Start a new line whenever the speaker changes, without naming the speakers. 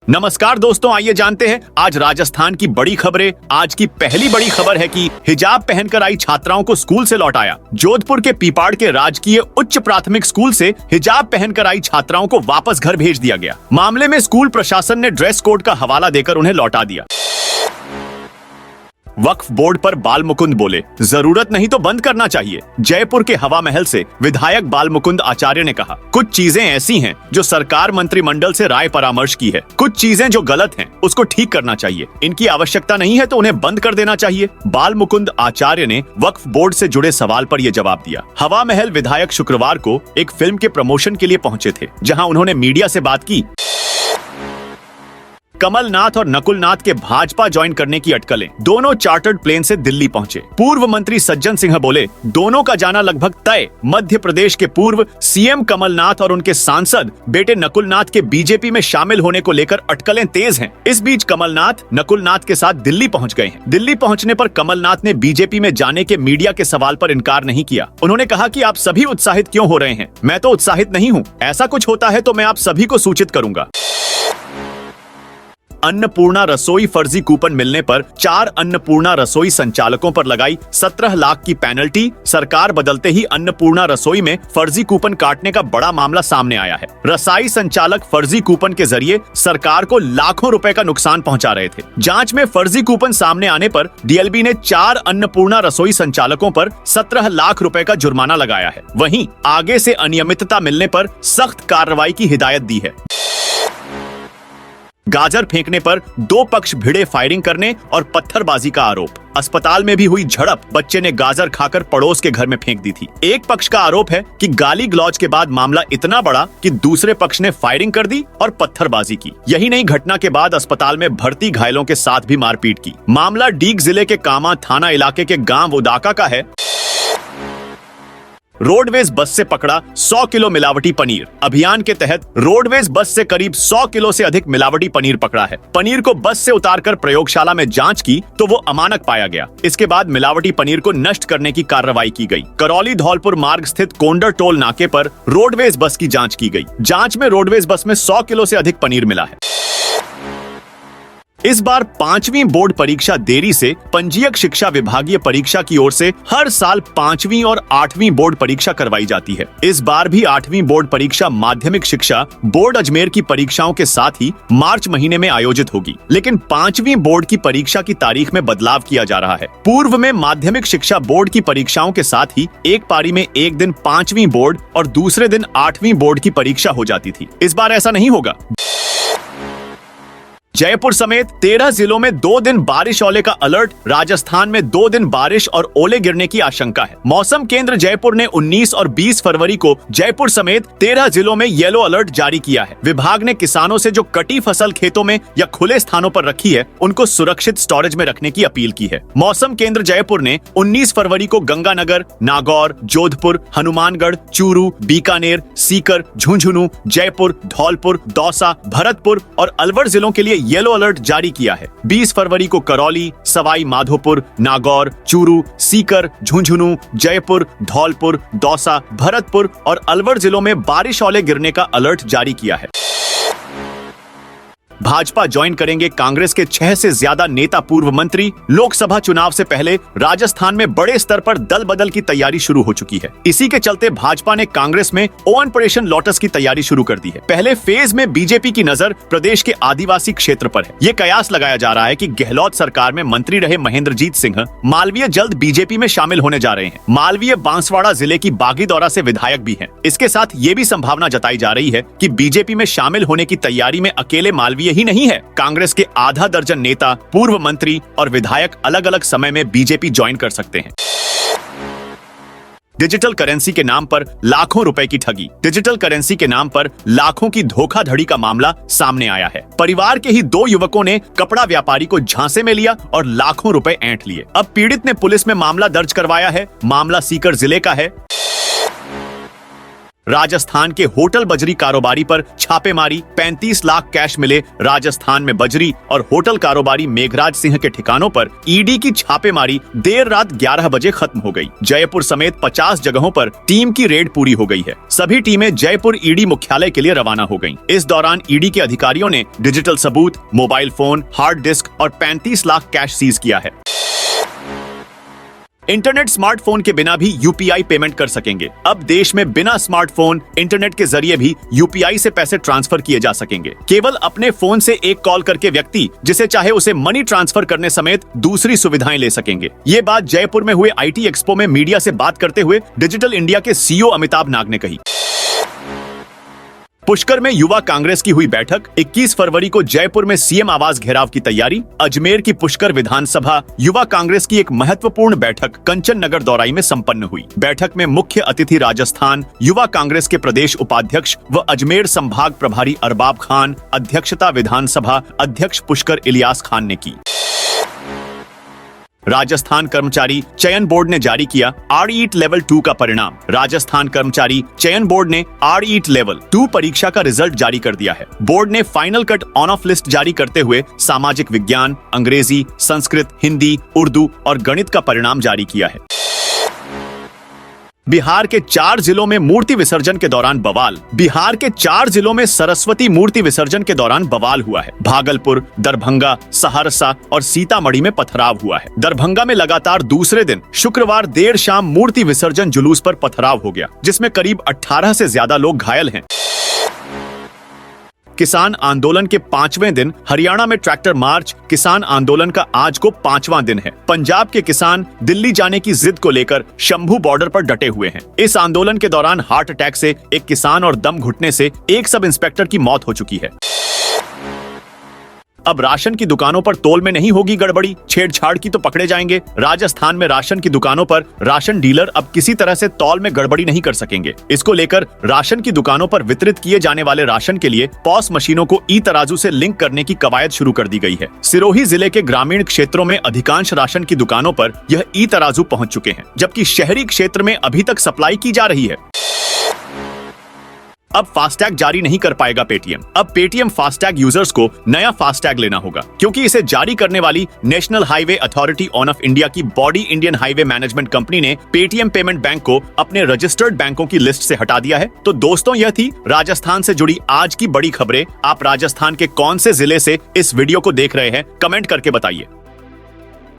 नमस्कार दोस्तों, आइए जानते हैं आज राजस्थान की बड़ी खबरें। आज की पहली बड़ी खबर है कि हिजाब पहनकर आई छात्राओं को स्कूल से लौटाया। जोधपुर के पीपाड़ के राजकीय उच्च प्राथमिक स्कूल से हिजाब पहनकर आई छात्राओं को वापस घर भेज दिया गया। मामले में स्कूल प्रशासन ने ड्रेस कोड का हवाला देकर उन्हें लौटा दिया। वक्फ बोर्ड पर बाल मुकुंद बोले, जरूरत नहीं तो बंद करना चाहिए। जयपुर के हवा महल से विधायक बाल मुकुंद आचार्य ने कहा, कुछ चीजें ऐसी हैं जो सरकार मंत्रिमंडल से राय परामर्श की है, कुछ चीजें जो गलत हैं उसको ठीक करना चाहिए। इनकी आवश्यकता नहीं है तो उन्हें बंद कर देना चाहिए। बाल मुकुंद आचार्य ने वक्फ बोर्ड से जुड़े सवाल पर यह जवाब दिया। हवा महल विधायक शुक्रवार को एक फिल्म के प्रमोशन के लिए पहुंचे थे, जहां उन्होंने मीडिया से बात की। कमलनाथ और नकुलनाथ के भाजपा ज्वाइन करने की अटकलें। दोनों चार्टर्ड प्लेन से दिल्ली पहुंचे। पूर्व मंत्री सज्जन सिंह बोले, दोनों का जाना लगभग तय। मध्य प्रदेश के पूर्व सीएम कमलनाथ और उनके सांसद बेटे नकुलनाथ के बीजेपी में शामिल होने को लेकर अटकलें तेज हैं। इस बीच कमलनाथ नकुलनाथ के साथ दिल्ली पहुंच गए हैं। दिल्ली पहुंचने पर कमलनाथ ने बीजेपी में जाने के मीडिया के सवाल पर इनकार नहीं किया। उन्होंने कहा कि आप सभी उत्साहित क्यों हो रहे हैं? मैं तो उत्साहित नहीं हूँ। ऐसा कुछ होता है तो मैं आप सभी को सूचित करूंगा। अन्नपूर्णा रसोई फर्जी कूपन मिलने पर 4 अन्नपूर्णा रसोई संचालकों पर लगाई 17 लाख की पेनल्टी। सरकार बदलते ही अन्नपूर्णा रसोई में फर्जी कूपन काटने का बड़ा मामला सामने आया है। रसाई संचालक फर्जी कूपन के जरिए सरकार को लाखों रुपए का नुकसान पहुंचा रहे थे। जांच में फर्जी कूपन सामने आने पर डीएलबी ने 4 अन्नपूर्णा रसोई संचालकों पर 17 लाख रुपए का जुर्माना लगाया है। वहीं आगे से अनियमितता मिलने पर सख्त कार्रवाई की हिदायत दी है। गाजर फेंकने पर 2 पक्ष भिड़े, फायरिंग करने और पत्थरबाजी का आरोप। अस्पताल में भी हुई झड़प। बच्चे ने गाजर खाकर पड़ोस के घर में फेंक दी थी। एक पक्ष का आरोप है कि गाली गलौज के बाद मामला इतना बढ़ा कि दूसरे पक्ष ने फायरिंग कर दी और पत्थरबाजी की। यही नहीं, घटना के बाद अस्पताल में भर्ती घायलों के साथ भी मारपीट की। मामला डीग जिले के कामा थाना इलाके के गांव उदाका का है। रोडवेज बस से पकड़ा 100 किलो मिलावटी पनीर। अभियान के तहत रोडवेज बस से करीब 100 किलो से अधिक मिलावटी पनीर पकड़ा है। पनीर को बस से उतारकर प्रयोगशाला में जांच की तो वो अमानक पाया गया। इसके बाद मिलावटी पनीर को नष्ट करने की कार्रवाई की गई। करौली धौलपुर मार्ग स्थित कोंडर टोल नाके पर रोडवेज बस की जांच की गई। जांच में रोडवेज बस में 100 किलो से अधिक पनीर मिला है। इस बार 5वीं बोर्ड परीक्षा देरी से। पंजीयक शिक्षा विभागीय परीक्षा की ओर से हर साल 5वीं और 8वीं बोर्ड परीक्षा करवाई जाती है। इस बार भी 8वीं बोर्ड परीक्षा माध्यमिक शिक्षा बोर्ड अजमेर की परीक्षाओं के साथ ही मार्च महीने में आयोजित होगी, लेकिन 5वीं बोर्ड की परीक्षा की तारीख में बदलाव किया जा रहा है। पूर्व में माध्यमिक शिक्षा बोर्ड की परीक्षाओं के साथ ही एक पारी में एक दिन 5वीं बोर्ड और दूसरे दिन 8वीं बोर्ड की परीक्षा हो जाती थी। इस बार ऐसा नहीं होगा। जयपुर समेत 13 जिलों में 2 दिन बारिश ओले का अलर्ट। राजस्थान में 2 दिन बारिश और ओले गिरने की आशंका है। मौसम केंद्र जयपुर ने 19 और 20 फरवरी को जयपुर समेत 13 जिलों में येलो अलर्ट जारी किया है। विभाग ने किसानों से जो कटी फसल खेतों में या खुले स्थानों पर रखी है उनको सुरक्षित स्टोरेज में रखने की अपील की है। मौसम केंद्र जयपुर ने 19 फरवरी को गंगानगर, नागौर, जोधपुर, हनुमानगढ़, चूरू, बीकानेर, सीकर, झुंझुनू, जयपुर, धौलपुर, दौसा, भरतपुर और अलवर जिलों के लिए येलो अलर्ट जारी किया है। 20 फरवरी को करौली, सवाई माधोपुर, नागौर, चूरू, सीकर, झुंझुनू, जयपुर, धौलपुर, दौसा, भरतपुर और अलवर जिलों में बारिश ओले गिरने का अलर्ट जारी किया है। भाजपा ज्वाइन करेंगे कांग्रेस के 6 से ज्यादा नेता, पूर्व मंत्री। लोकसभा चुनाव से पहले राजस्थान में बड़े स्तर पर दल बदल की तैयारी शुरू हो चुकी है। इसी के चलते भाजपा ने कांग्रेस में ऑपरेशन लोटस की तैयारी शुरू कर दी है। पहले फेज में बीजेपी की नजर प्रदेश के आदिवासी क्षेत्र पर है। ये कयास लगाया जा रहा है कि गहलोत सरकार में मंत्री रहे महेंद्रजीत सिंह मालवीय जल्द बीजेपी में शामिल होने जा रहे हैं। मालवीय बांसवाड़ा जिले की बागीदौरा से विधायक भी हैं। इसके साथ ये भी संभावना जताई जा रही है कि बीजेपी में शामिल होने की तैयारी में अकेले मालवीय ही नहीं है। कांग्रेस के आधा दर्जन नेता, पूर्व मंत्री और विधायक अलग अलग समय में बीजेपी ज्वाइन कर सकते हैं। डिजिटल करेंसी के नाम पर लाखों रुपए की ठगी। डिजिटल करेंसी के नाम पर लाखों की धोखाधड़ी का मामला सामने आया है। परिवार के ही 2 युवकों ने कपड़ा व्यापारी को झांसे में लिया और लाखों रुपए ऐंठ लिए। अब पीड़ित ने पुलिस में मामला दर्ज करवाया है। मामला सीकर जिले का है। राजस्थान के होटल बजरी कारोबारी पर छापेमारी, 35 लाख कैश मिले। राजस्थान में बजरी और होटल कारोबारी मेघराज सिंह के ठिकानों पर ईडी की छापेमारी देर रात 11 बजे खत्म हो गई। जयपुर समेत 50 जगहों पर टीम की रेड पूरी हो गई है। सभी टीमें जयपुर ईडी मुख्यालय के लिए रवाना हो गईं। इस दौरान ईडी के अधिकारियों ने डिजिटल सबूत, मोबाइल फोन, हार्ड डिस्क और 35 लाख कैश सीज किया है। इंटरनेट स्मार्टफोन के बिना भी यूपीआई पेमेंट कर सकेंगे। अब देश में बिना स्मार्टफोन इंटरनेट के जरिए भी यूपीआई से पैसे ट्रांसफर किए जा सकेंगे। केवल अपने फोन से एक कॉल करके व्यक्ति जिसे चाहे उसे मनी ट्रांसफर करने समेत दूसरी सुविधाएं ले सकेंगे। ये बात जयपुर में हुए आईटी एक्सपो में मीडिया से बात करते हुए डिजिटल इंडिया के सीईओ अमिताभ नाग ने कही। पुष्कर में युवा कांग्रेस की हुई बैठक। 21 फरवरी को जयपुर में सीएम आवास घेराव की तैयारी। अजमेर की पुष्कर विधानसभा युवा कांग्रेस की एक महत्वपूर्ण बैठक कंचन नगर दौराई में संपन्न हुई। बैठक में मुख्य अतिथि राजस्थान युवा कांग्रेस के प्रदेश उपाध्यक्ष व अजमेर संभाग प्रभारी अरबाब खान, अध्यक्षता विधानसभा अध्यक्ष पुष्कर इलियास खान ने की। राजस्थान कर्मचारी चयन बोर्ड ने जारी किया आरईट लेवल 2 का परिणाम। राजस्थान कर्मचारी चयन बोर्ड ने आरईट लेवल 2 परीक्षा का रिजल्ट जारी कर दिया है। बोर्ड ने final cut on off list जारी करते हुए सामाजिक विज्ञान, अंग्रेजी, संस्कृत, हिंदी, उर्दू और गणित का परिणाम जारी किया है। बिहार के 4 जिलों में मूर्ति विसर्जन के दौरान बवाल। बिहार के 4 जिलों में सरस्वती मूर्ति विसर्जन के दौरान बवाल हुआ है। भागलपुर, दरभंगा, सहरसा और सीतामढ़ी में पथराव हुआ है। दरभंगा में लगातार दूसरे दिन शुक्रवार देर शाम मूर्ति विसर्जन जुलूस पर पथराव हो गया, जिसमें करीब 18 से ज्यादा लोग घायल हैं। किसान आंदोलन के 5वें दिन हरियाणा में ट्रैक्टर मार्च। किसान आंदोलन का आज को 5वां दिन है। पंजाब के किसान दिल्ली जाने की जिद को लेकर शंभू बॉर्डर पर डटे हुए हैं। इस आंदोलन के दौरान हार्ट अटैक से एक किसान और दम घुटने से एक सब इंस्पेक्टर की मौत हो चुकी है। अब राशन की दुकानों पर तोल में नहीं होगी गड़बड़ी, छेड़छाड़ की तो पकड़े जाएंगे। राजस्थान में राशन की दुकानों पर राशन डीलर अब किसी तरह से तौल में गड़बड़ी नहीं कर सकेंगे। इसको लेकर राशन की दुकानों पर वितरित किए जाने वाले राशन के लिए पॉस मशीनों को ई तराजू से लिंक करने की कवायद शुरू कर दी गई है। सिरोही जिले के ग्रामीण क्षेत्रों में अधिकांश राशन की दुकानों पर यह ई तराजू पहुंच चुके हैं, जबकि शहरी क्षेत्र में अभी तक सप्लाई की जा रही है। अब फास्टैग जारी नहीं कर पाएगा पेटीएम। अब पेटीएम फास्टैग यूजर्स को नया फास्टैग लेना होगा, क्योंकि इसे जारी करने वाली national highway authority of India की body Indian highway management company ने पेटीएम पेमेंट बैंक को अपने रजिस्टर्ड बैंकों की लिस्ट से हटा दिया है। तो दोस्तों, यह थी राजस्थान से जुड़ी आज की बड़ी खबरें। आप राजस्थान के कौन से जिले से इस वीडियो को देख रहे हैं, कमेंट करके बताइए।